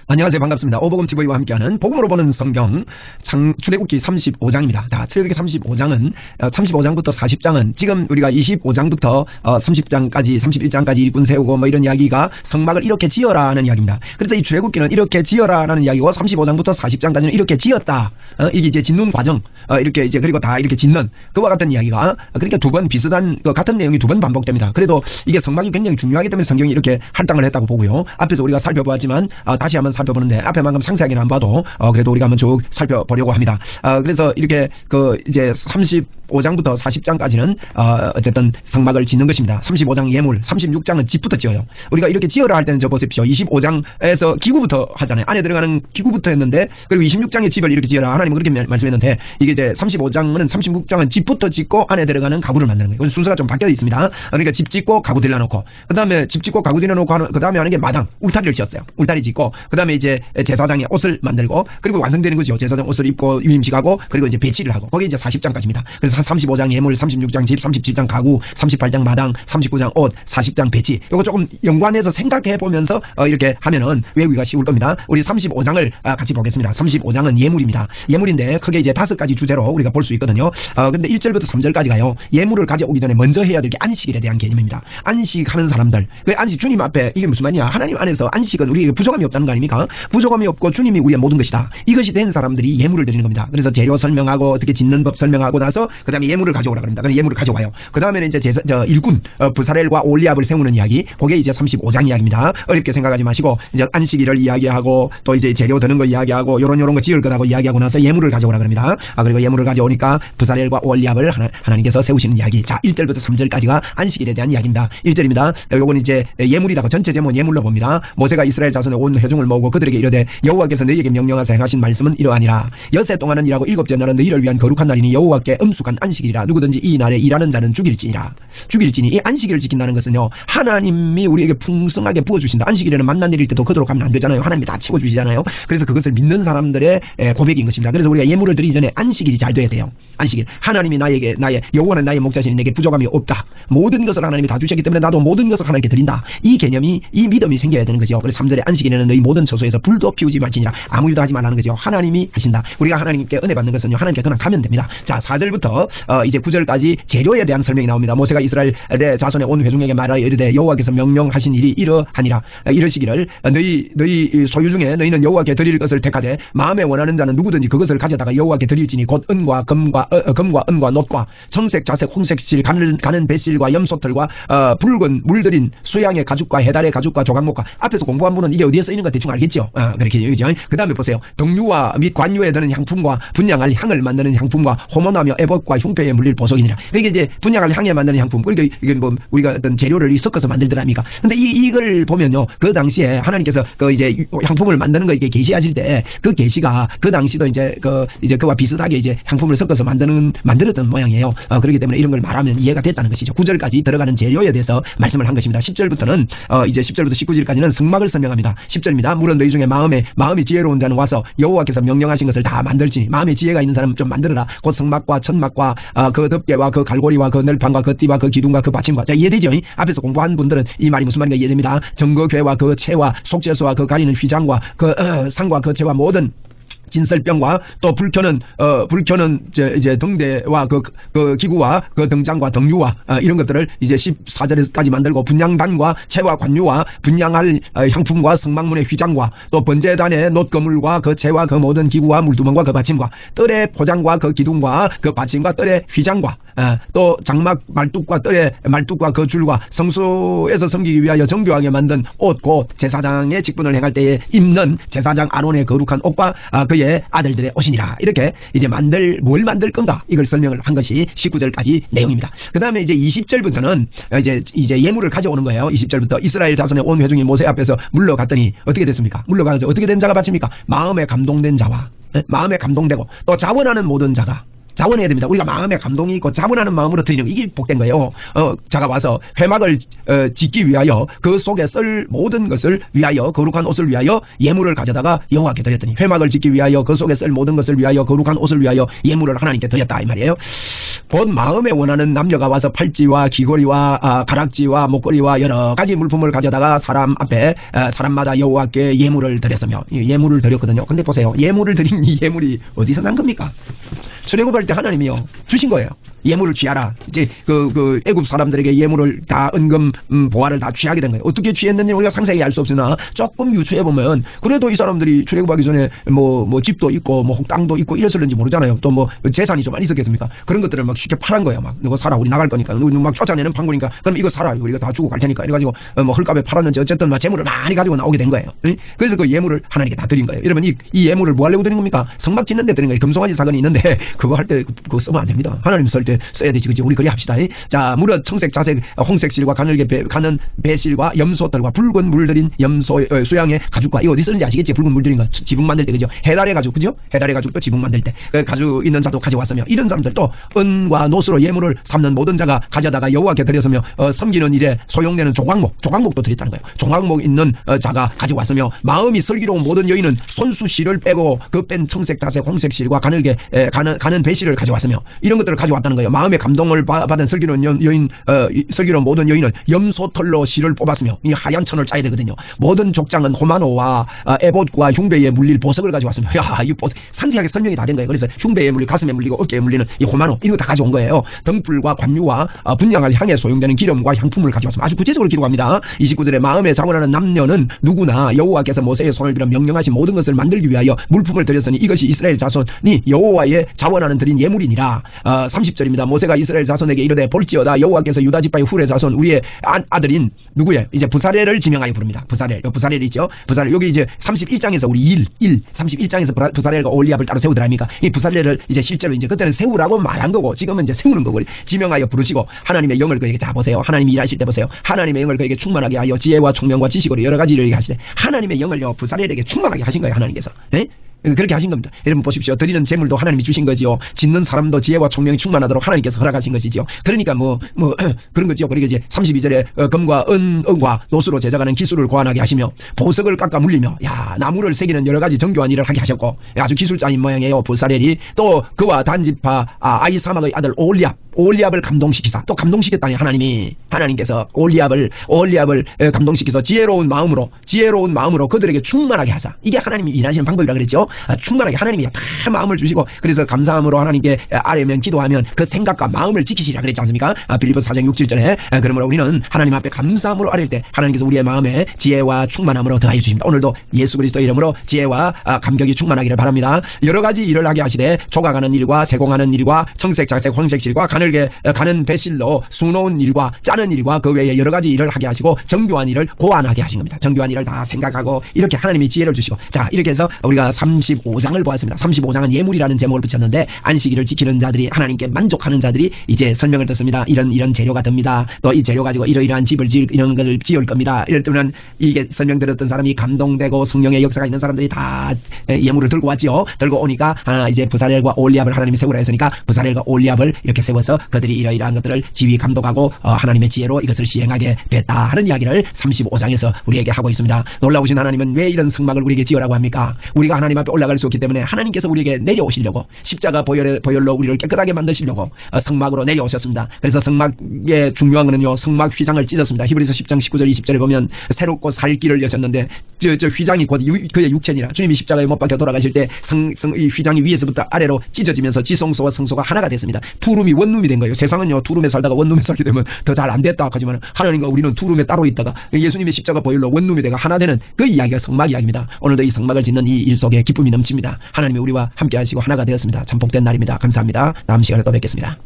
안녕하세요. 반갑습니다. 오복음TV와 함께하는 복음으로 보는 성경 출애굽기 35장입니다. 자, 출애굽기 35장은 35장부터 40장은 지금 우리가 25장부터 30장까지 31장까지 일꾼 세우고 뭐 이런 이야기가 성막을 이렇게 지어라 하는 이야기입니다. 그래서 이 출애굽기는 이렇게 지어라 라는 이야기고 35장부터 40장까지는 이렇게 지었다. 이게 이제 짓는 과정 이렇게 이제 그리고 다 이렇게 짓는 그와 같은 이야기가 그러니까 두 번 비슷한 같은 내용이 두 번 반복됩니다. 그래도 이게 성막이 굉장히 중요하기 때문에 성경이 이렇게 할당을 했다고 보고요. 앞에서 우리가 살펴보았지만 다시 한번 살펴보는데 앞에만큼 상세하게는 안 봐도 그래도 우리가 한번 쭉 살펴보려고 합니다. 그래서 이렇게 이제 35장부터 40장까지는 어쨌든 성막을 짓는 것입니다. 35장 예물, 36장은 집부터 지어요. 우리가 이렇게 지어라 할 때는 저 보십시오. 25장에서 기구부터 하잖아요. 안에 들어가는 기구부터 했는데 그리고 26장에 집을 이렇게 지어라 하나님은 그렇게 말씀했는데 이게 이제 35장은 36장은 집부터 짓고 안에 들어가는 가구를 만드는 거예요. 순서가 좀 바뀌어 있습니다. 그러니까 집 짓고 가구 들여놓고 그 다음에 집 짓고 가구 들여놓고 그 다음에 하는 게 마당, 울타리를 지었어요. 울타리 짓고 그 다음에 이제 제사장의 옷을 만들고 그리고 완성되는 거죠. 제사장 옷을 입고 유임식하고 그리고 이제 배치를 하고 거기 이제 40장까지입니다. 그래서 35장 예물, 36장 집, 37장 가구, 38장 마당, 39장 옷, 40장 배치. 이거 조금 연관해서 생각해 보면서 이렇게 하면은 외우기가 쉬울 겁니다. 우리 35장을 같이 보겠습니다. 35장은 예물입니다. 예물인데 크게 이제 5가지 주제로 우리가 볼 수 있거든요. 근데 1절부터 3절까지 가요. 예물을 가져오기 전에 먼저 해야 될 게 안식일에 대한 개념입니다. 안식하는 사람들. 그 안식 주님 앞에 이게 무슨 말이냐? 하나님 안에서 안식은 우리에게 부족함이 없다는 거 아닙니까? 부족함이 없고 주님이 우리의 모든 것이다. 이것이 된 사람들이 예물을 드리는 겁니다. 그래서 재료 설명하고 어떻게 짓는 법 설명하고 나서 그 다음에 예물을 가져오라 그럽니다. 그래서 예물을 가져와요. 그 다음에는 이제 일꾼 부사렐과 올리압을 세우는 이야기. 그게 이제 35장 이야기입니다. 어렵게 생각하지 마시고 이제 안식일을 이야기하고 또 이제 재료 드는 거 이야기하고 요런 거 지을 거라고 이야기하고 나서 예물을 가져오라 그럽니다. 그리고 예물을 가져오니까 부사렐과 올리압을 하나님께서 세우시는 이야기. 자, 1절부터 3절까지가 안식일에 대한 이야기입니다. 1절입니다. 요건 이제 예물이라고 전체 제목은 예물로 봅니다. 모세가 이스라엘 자손의 온 회중을 모으고 그들에게 이르되 여호와께서 너희에게 명령하사 행하신 말씀은 이러하니라. 엿새 동안은 일하고 일곱째 날은 너희를 위한 거룩한 날이니 여호와께 음숙한 안식일이라. 누구든지 이 날에 일하는 자는 죽일지니라. 죽일지니 이 안식일을 지킨다는 것은요 하나님이 우리에게 풍성하게 부어주신다. 안식일에는 만난 일일 때도 그대로 가면 안 되잖아요. 하나님이 다 채워주시잖아요. 그래서 그것을 믿는 사람들의 고백인 것입니다. 그래서 우리가 예물을 드리기 전에 안식일이 잘 돼야 돼요. 안식일. 하나님이 여호와는 나의 목자시니 내게 부족함이 없다. 모든 것을 하나님이 다 주셨기 때문에 나도 모든 것을 하나님께 드린다. 이 개념이 이 믿음이 생겨야 되는 거죠. 그래서 3절에 안식일에는 너희 모든 처소에서 불도 피우지 말지니라. 아무 일도 하지 말라는 거죠. 하나님이 하신다. 우리가 하나님께 은혜 받는 것은요 하나님께 그냥 가면 됩니다. 자, 4절부터 이제 9절까지 재료에 대한 설명이 나옵니다. 모세가 이스라엘의 자손의 온 회중에게 말하여 이르되 여호와께서 명령하신 일이 이러하니라. 이러시기를 너희 소유 중에 너희는 여호와께 드릴 것을 택하되 마음에 원하는 자는 누구든지 그것을 가져다가 여호와께 드릴지니 곧 은과 금과 은과 놋과 청색 자색 홍색 실 가는 배실과 염소털과 붉은 물들인 수양의 가죽과 해달의 가죽과 조각목과 앞에서 공부한 분은 이게 어디에 쓰이는가 대충 알겠죠. 그렇게 그죠. 그 다음에 보세요. 등유와 및 관유에 드는 향품과 분향할 향을 만드는 향품과 호모나며 애법과 흉패에 물릴 보석이니라. 그게 이제 분향할 향에 만드는 향품. 그러니까 이게 뭐 우리가 어떤 재료를 섞어서 만들더랍니까. 근데 이걸 보면요 그 당시에 하나님께서 이제 향품을 만드는 거 이게 계시하실 때 그 계시가 그 당시도 이제 그와 비슷하게 이제 향품을 섞어서 만들었던 모양이에요. 그렇기 때문에 이런 걸 말하면 이해가 됐다는 것이죠. 9절까지 들어가는 재료에 대해서 말씀을 한 것입니다. 10절부터는 이제 10절부터 19절까지는 성막을 설명합니다. 10절입니다. 물론 너희 중에 마음이 지혜로운 자는 와서 여호와께서 명령하신 것을 다 만들지니 마음에 지혜가 있는 사람은 좀 만들어라. 곧 성막과 천막과 그 덮개와 그 갈고리와 그 널판과 그 띠와 그 기둥과 그 받침과. 자, 이해되죠? 앞에서 공부한 분들은 이 말이 무슨 말인가 이해됩니다. 정거궤와 그 채와 속죄소와 그 가리는 휘장과 그 상과 그 채와 모든 진설병과 또 불켜는 이제 등대와 그 기구와 그 등장과 등유와 이런 것들을 이제 14절까지 만들고 분향단과 채와 관유와 분향할 향품과 성막문의 휘장과 또 번제단의 놋거물과 그 채와 그 모든 기구와 물두멍과 그 받침과 뜰의 포장과 그 기둥과 그 받침과 뜰의 휘장과 또 장막 말뚝과 뜰의 말뚝과 그 줄과 성소에서 섬기기 위하여 정교하게 만든 옷 곧 제사장의 직분을 행할 때에 입는 제사장 아론의 거룩한 옷과 그의 아들들의 옷이니라. 이렇게 이제 뭘 만들 건가 이걸 설명을 한 것이 19절까지 내용입니다. 그 다음에 이제 20절부터는 이제 예물을 가져오는 거예요. 20절부터 이스라엘 자손의 온 회중이 모세 앞에서 물러갔더니 어떻게 됐습니까? 물러가서 어떻게 된 자가 바칩니까? 마음에 감동된 자와 마음에 감동되고 또 자원하는 모든 자가 자원해야 됩니다. 우리가 마음에 감동이 있고 자원하는 마음으로 드리는 이게 복된 거예요. 자가 와서 회막을 짓기 위하여 그 속에 쓸 모든 것을 위하여 거룩한 옷을 위하여 예물을 가져다가 여호와께 드렸더니 회막을 짓기 위하여 그 속에 쓸 모든 것을 위하여 거룩한 옷을 위하여 예물을 하나님께 드렸다 이 말이에요. 본 마음에 원하는 남녀가 와서 팔찌와 귀걸이와 가락지와 목걸이와 여러 가지 물품을 가져다가 사람 앞에 사람마다 여호와께 예물을 드렸으며 예물을 드렸거든요. 근데 보세요. 예물을 드린 이 예물이 어디서 난 겁니까? 출애굽할 때 하나님이요 주신 거예요. 예물을 취하라. 이제 그 애굽 사람들에게 예물을 다 은금 보화를 다 취하게 된 거예요. 어떻게 취했는지 우리가 상세히 알 수 없으나 조금 유추해 보면 그래도 이 사람들이 출애굽하기 전에 뭐 집도 있고 뭐 땅도 있고 이랬을는지 모르잖아요. 또 뭐 재산이 좀 안 있었겠습니까? 그런 것들을 막 쉽게 팔은 거예요. 막 이거 사라 우리 나갈 거니까 막 쫓아내는 판국이니까 그럼 이거 사라 우리가 다 주고 갈 테니까 이래가지고 뭐 헐값에 팔았는지 어쨌든 막 재물을 많이 가지고 나오게 된 거예요. 그래서 그 예물을 하나님께 다 드린 거예요. 여러분 이 예물을 뭐 하려고 드린 겁니까? 성막 짓는 데 드린 거예요. 금송아지 사건이 있는데 그거 할 때 그거 쓰면 안 됩니다. 하나님 쓸 때 써야 되지 그지? 우리 그리 합시다. 자, 무릇 청색, 자색, 홍색 실과 가늘게 가는 배실과 염소털과 붉은 물들인 염소 수양의 가죽과 이거 어디 쓰는지 아시겠지? 붉은 물들인 거 지붕 만들 때 그죠? 해달의 가죽 그죠? 해달의 가죽 또 지붕 만들 때 그 가죽 있는 자도 가져왔으며 이런 사람들 또 은과 노스로 예물을 삼는 모든 자가 가져다가 여호와께 드렸으며 섬기는 일에 소용되는 조각목도 드렸다는 거예요. 조각목 있는 자가 가져왔으며 마음이 슬기로운 모든 여인은 손수실을 빼고 그 뺀 청색, 자색, 홍색 실과 가늘게 가는 배실을 가져왔으며 이런 것들을 가져왔다는 거예요. 마음의 감동을 받은 슬기로운 여인, 슬기로운 모든 여인은 염소털로 실을 뽑았으며 이 하얀 천을 짜야 되거든요. 모든 족장은 호마노와 에봇과 흉배에 물릴 보석을 가져왔으며 야, 이 보석 상세하게 설명이 다 된 거예요. 그래서 흉배에 물리고 가슴에 물리고 어깨에 물리는 이 호마노 이런 거 다 가져온 거예요. 등불과 관유와 분향할 향에 소용되는 기름과 향품을 가져왔으며 아주 구체적으로 기록합니다. 29절에 마음에 자원하는 남녀는 누구나 여호와께서 모세의 손을 빌어 명령하신 모든 것을 만들기 위하여 물품을 드렸으니 이것이 이스라엘 자손이 여호와의 자원하는 드린 예물이니라. 30절입니다. 모세가 이스라엘 자손에게 이르되 볼지어다 여호와께서 유다 지파의 훌의 자손 우리의 아들인 누구예요? 이제 부사렐을 지명하여 부릅니다. 부사렐 있죠? 부사렐 여기 이제 31장에서 우리 31장에서 부사렐과 올리압을 따로 세우더랍니까? 이 부사렐을 이제 실제로 이제 그때는 세우라고 말한 거고 지금은 이제 세우는 거고 지명하여 부르시고 하나님의 영을 그에게 자 보세요. 하나님이 일하실 때 보세요. 하나님의 영을 그에게 충만하게 하여 지혜와 총명과 지식으로 여러 가지를 얘기하실 때 하나님의 영을요 부사렐에게 충만하게 하신 거예요. 하나님께서. 네? 그렇게 하신 겁니다. 여러분 보십시오. 드리는 재물도 하나님이 주신 거지요. 짓는 사람도 지혜와 총명이 충만하도록 하나님께서 허락하신 것이지요. 그러니까 그런 거지요. 그리고 이제 32절에 금과 은과 노수로 제작하는 기술을 고안하게 하시며 보석을 깎아 물리며 야 나무를 새기는 여러 가지 정교한 일을 하게 하셨고 아주 기술자인 모양이에요. 부사렐이 또 그와 단지파 아이사막의 아들 올리압을 감동시키사 또 감동시켰다니 하나님께서 올리압을 감동시켜서 지혜로운 마음으로 그들에게 충만하게 하사 이게 하나님이 일하시는 방법이라 그랬죠. 충만하게 하나님이 다 마음을 주시고 그래서 감사함으로 하나님께 아뢰면 기도하면 그 생각과 마음을 지키시라 그랬지 않습니까? 빌립보서 4장 6, 7절에 그러므로 우리는 하나님 앞에 감사함으로 아뢰일 때 하나님께서 우리의 마음에 지혜와 충만함으로 더하여 주십니다. 오늘도 예수 그리스도 이름으로 지혜와 감격이 충만하기를 바랍니다. 여러 가지 일을 하게 하시되 조각하는 일과 세공하는 일과 청색, 자색, 황색 실과 가늘게 가는 배실로 수놓은 일과 짜는 일과 그 외에 여러 가지 일을 하게 하시고 정교한 일을 고안하게 하신 겁니다. 정교한 일을 다 생각하고 이렇게 하나님이 지혜를 주시고 자 이렇게 해서 우리가 35장을 보았습니다. 35장은 예물이라는 제목을 붙였는데 안식일을 지키는 자들이 하나님께 만족하는 자들이 이제 설명을 듣습니다. 이런 재료가 됩니다. 또 이 재료 가지고 이러이러한 집을 이런 것을 지을 겁니다. 이럴 때는 이게 설명 들었던 사람이 감동되고 성령의 역사가 있는 사람들이 다 예물을 들고 왔지요. 들고 오니까 이제 부사렐과 올리압을 하나님이 세우라 했으니까 부사렐과 올리압을 이렇게 세워서 그들이 이러이러한 것들을 지휘 감독하고 하나님의 지혜로 이것을 시행하게 됐다 하는 이야기를 35장에서 우리에게 하고 있습니다. 놀라우신 하나님은 왜 이런 성막을 우리에게 지으라고 합니까? 우리가 하나님 앞에 올라갈 수 없기 때문에 하나님께서 우리에게 내려오시려고 십자가 보혈로 우리를 깨끗하게 만드시려고 성막으로 내려오셨습니다. 그래서 성막의 중요한 것은요 성막 휘장을 찢었습니다. 히브리서 10장 19절 20절에 보면 새롭고 살 길을 여셨는데 저 휘장이 곧 그의 육체니라. 주님이 십자가에 못 박혀 돌아가실 때 이 휘장이 위에서부터 아래로 찢어지면서 지성소와 성소가 하나가 됐습니다. 투룸이 원룸이 된 거예요. 세상은요 투룸에 살다가 원룸에 살게 되면 더 잘 안 됐다 하지만 하나님과 우리는 투룸에 따로 있다가 예수님의 십자가 보혈로 원룸이 되가 하나 되는 그 이야기가 성막 이야기입니다. 오늘도 이 성막을 짓는 이 일 속에 기쁨이 넘칩니다. 하나님이 우리와 함께 하시고 하나가 되었습니다. 참 복된 날입니다. 감사합니다. 다음 시간에 또 뵙겠습니다.